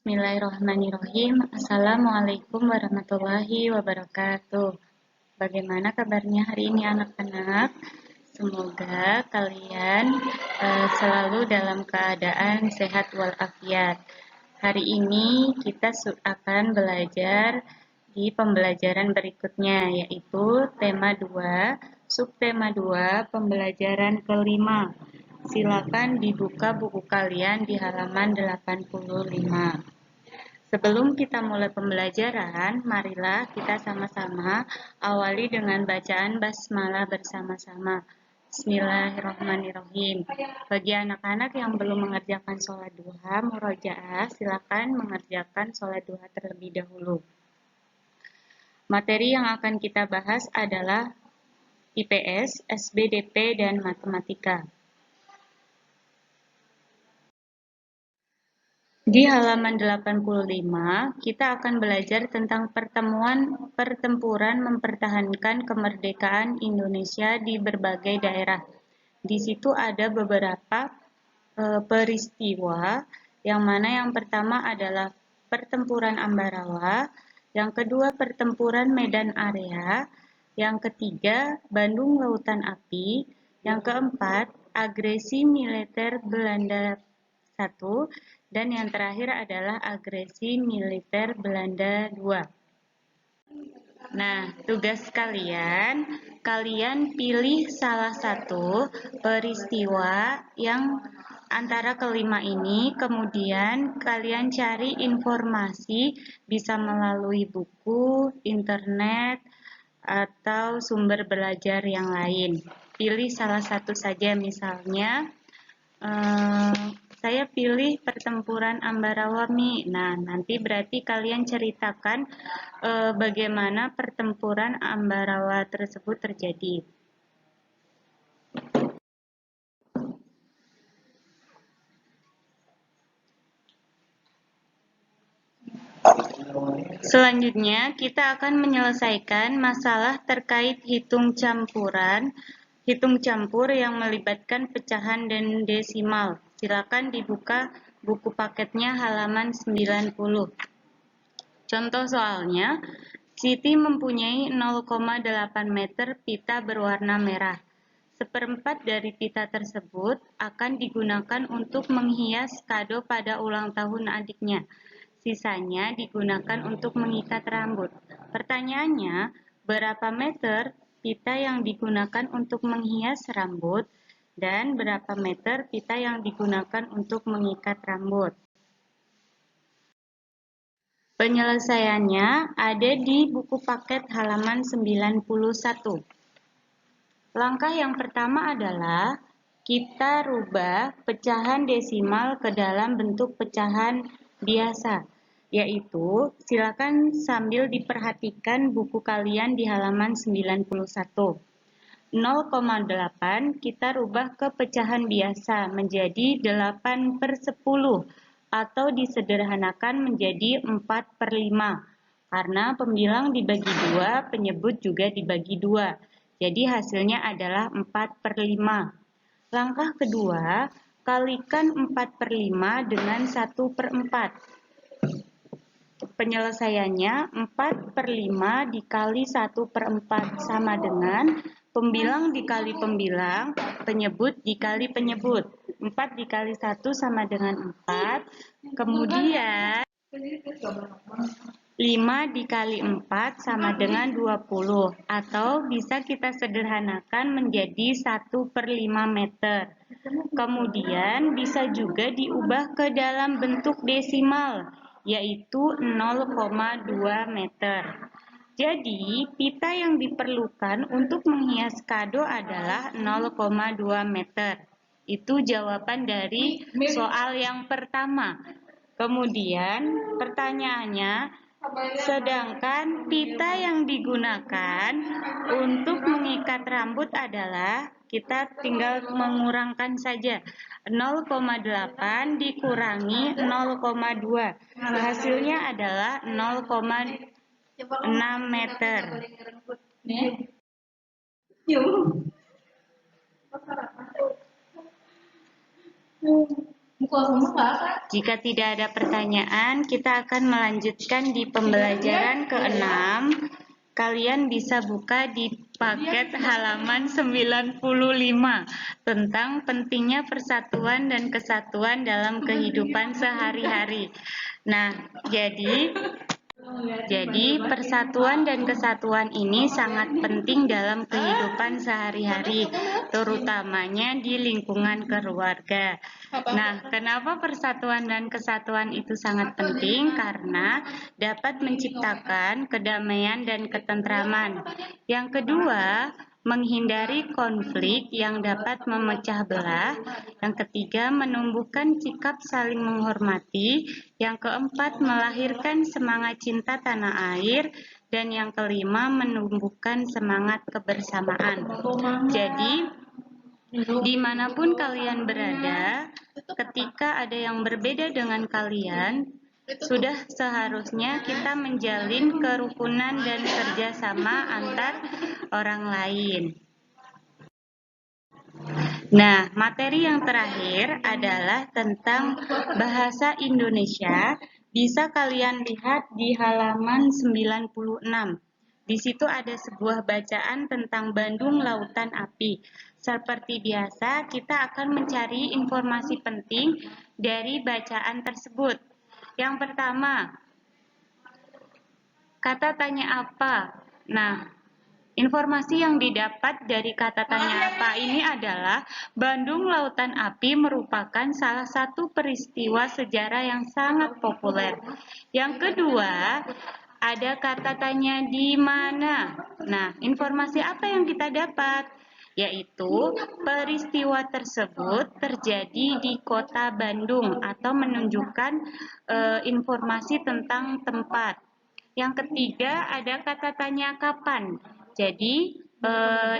Bismillahirrahmanirrahim. Assalamualaikum warahmatullahi wabarakatuh. Bagaimana kabarnya hari ini anak-anak? Semoga kalian selalu dalam keadaan sehat walafiat. Hari ini kita akan belajar di pembelajaran berikutnya, yaitu tema 2, subtema 2, pembelajaran kelima. Silakan dibuka buku kalian di halaman 85. Sebelum kita mulai pembelajaran, marilah kita sama-sama awali dengan bacaan basmalah bersama-sama. Bismillahirrahmanirrahim. Bagi anak-anak yang belum mengerjakan sholat duha, murojaah, silakan mengerjakan sholat duha terlebih dahulu. Materi yang akan kita bahas adalah IPS, SBDP, dan Matematika. Di halaman 85, kita akan belajar tentang pertempuran mempertahankan kemerdekaan Indonesia di berbagai daerah. Di situ ada beberapa peristiwa, yang mana yang pertama adalah pertempuran Ambarawa, yang kedua pertempuran Medan Area, yang ketiga Bandung Lautan Api, yang keempat agresi militer Belanda I, dan yang terakhir adalah agresi militer Belanda II. Nah, tugas kalian pilih salah satu peristiwa yang antara kelima ini, kemudian kalian cari informasi bisa melalui buku, internet, atau sumber belajar yang lain. Pilih salah satu saja, misalnya saya pilih pertempuran Ambarawa Mi. Nah, nanti berarti kalian ceritakan bagaimana pertempuran Ambarawa tersebut terjadi. Selanjutnya, kita akan menyelesaikan masalah terkait hitung campur yang melibatkan pecahan dan desimal. Silakan dibuka buku paketnya halaman 90. Contoh soalnya, Siti mempunyai 0,8 meter pita berwarna merah. Seperempat dari pita tersebut akan digunakan untuk menghias kado pada ulang tahun adiknya. Sisanya digunakan untuk mengikat rambut. Pertanyaannya, berapa meter pita yang digunakan untuk menghias rambut dan berapa meter pita yang digunakan untuk mengikat rambut? Penyelesaiannya ada di buku paket halaman 91. Langkah yang pertama adalah kita rubah pecahan desimal ke dalam bentuk pecahan biasa, yaitu silakan sambil diperhatikan buku kalian di halaman 91. 0,8 kita rubah ke pecahan biasa menjadi 8/10 atau disederhanakan menjadi 4/5 karena pembilang dibagi 2, penyebut juga dibagi 2. Jadi hasilnya adalah 4/5. Langkah kedua, kalikan 4/5 dengan 1/4. Penyelesaiannya 4/5 dikali 1/4 sama dengan pembilang dikali pembilang, penyebut dikali penyebut. 4 dikali 1 sama dengan 4, kemudian 5 dikali 4 sama dengan 20, atau bisa kita sederhanakan menjadi 1/5 meter. Kemudian bisa juga diubah ke dalam bentuk desimal, yaitu 0,2 meter. Jadi, pita yang diperlukan untuk menghias kado adalah 0,2 meter. Itu jawaban dari soal yang pertama. Kemudian, pertanyaannya, sedangkan pita yang digunakan untuk mengikat rambut adalah, kita tinggal mengurangkan saja, 0,8 dikurangi 0,2. Hasilnya adalah 0,6 meter. Jika tidak ada pertanyaan, kita akan melanjutkan di pembelajaran ke-6. Kalian bisa buka di paket halaman 95 tentang pentingnya persatuan dan kesatuan dalam kehidupan sehari-hari. Nah, jadi persatuan dan kesatuan ini sangat penting dalam kehidupan sehari-hari, terutamanya di lingkungan keluarga. Nah, kenapa persatuan dan kesatuan itu sangat penting? Karena dapat menciptakan kedamaian dan ketentraman. Yang kedua, menghindari konflik yang dapat memecah belah. Yang ketiga, menumbuhkan sikap saling menghormati. Yang keempat, melahirkan semangat cinta tanah air. Dan yang kelima, menumbuhkan semangat kebersamaan. Jadi, dimanapun kalian berada, ketika ada yang berbeda dengan kalian, sudah seharusnya kita menjalin kerukunan dan kerjasama antar orang lain. Nah, materi yang terakhir adalah tentang bahasa Indonesia. Bisa kalian lihat di halaman 96. Di situ ada sebuah bacaan tentang Bandung Lautan Api. Seperti biasa, kita akan mencari informasi penting dari bacaan tersebut. Yang pertama, kata tanya apa? Nah, informasi yang didapat dari kata tanya apa ini adalah Bandung Lautan Api merupakan salah satu peristiwa sejarah yang sangat populer. Yang kedua, ada kata tanya di mana. Nah, informasi apa yang kita dapat? Yaitu peristiwa tersebut terjadi di kota Bandung atau menunjukkan informasi tentang tempat. Yang ketiga ada kata tanya kapan. Jadi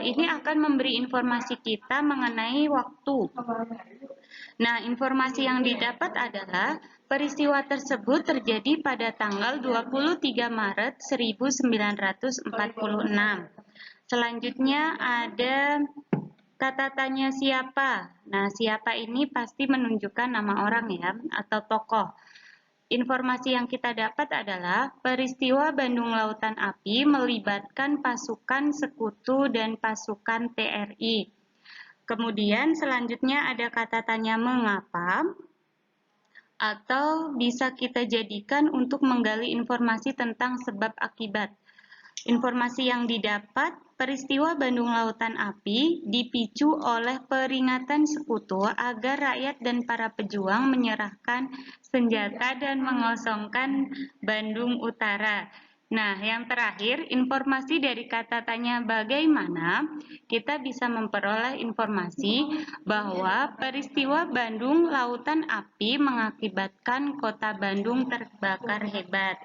ini akan memberi informasi kita mengenai waktu. Nah, informasi yang didapat adalah peristiwa tersebut terjadi pada tanggal 23 Maret 1946. Selanjutnya ada kata tanya siapa. Nah, siapa ini pasti menunjukkan nama orang ya, atau tokoh. Informasi yang kita dapat adalah peristiwa Bandung Lautan Api melibatkan pasukan sekutu dan pasukan TRI. Kemudian selanjutnya ada kata tanya mengapa, atau bisa kita jadikan untuk menggali informasi tentang sebab akibat. Informasi yang didapat, peristiwa Bandung Lautan Api dipicu oleh peringatan sekutu agar rakyat dan para pejuang menyerahkan senjata dan mengosongkan Bandung Utara. Nah, yang terakhir, informasi dari kata tanya bagaimana, kita bisa memperoleh informasi bahwa peristiwa Bandung Lautan Api mengakibatkan kota Bandung terbakar hebat.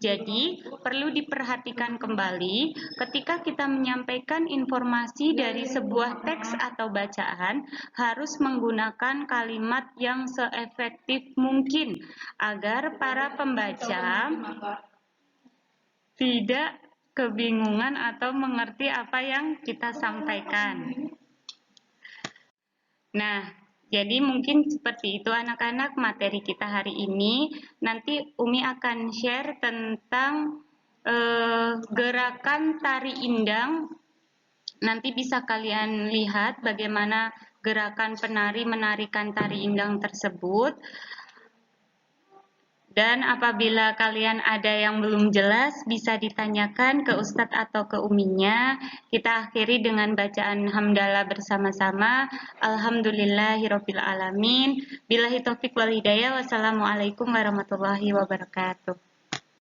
Jadi, perlu diperhatikan kembali ketika kita menyampaikan informasi dari sebuah teks atau bacaan, harus menggunakan kalimat yang seefektif mungkin agar para pembaca tidak kebingungan atau mengerti apa yang kita sampaikan. Nah, jadi mungkin seperti itu anak-anak materi kita hari ini. Nanti Umi akan share tentang gerakan tari indang. Nanti bisa kalian lihat bagaimana gerakan penari menarikan tari indang tersebut. Dan apabila kalian ada yang belum jelas, bisa ditanyakan ke Ustadz atau ke Uminya. Kita akhiri dengan bacaan hamdalah bersama-sama. Alhamdulillahirobbilalamin. Billahi taufik wal hidayah. Wassalamualaikum warahmatullahi wabarakatuh.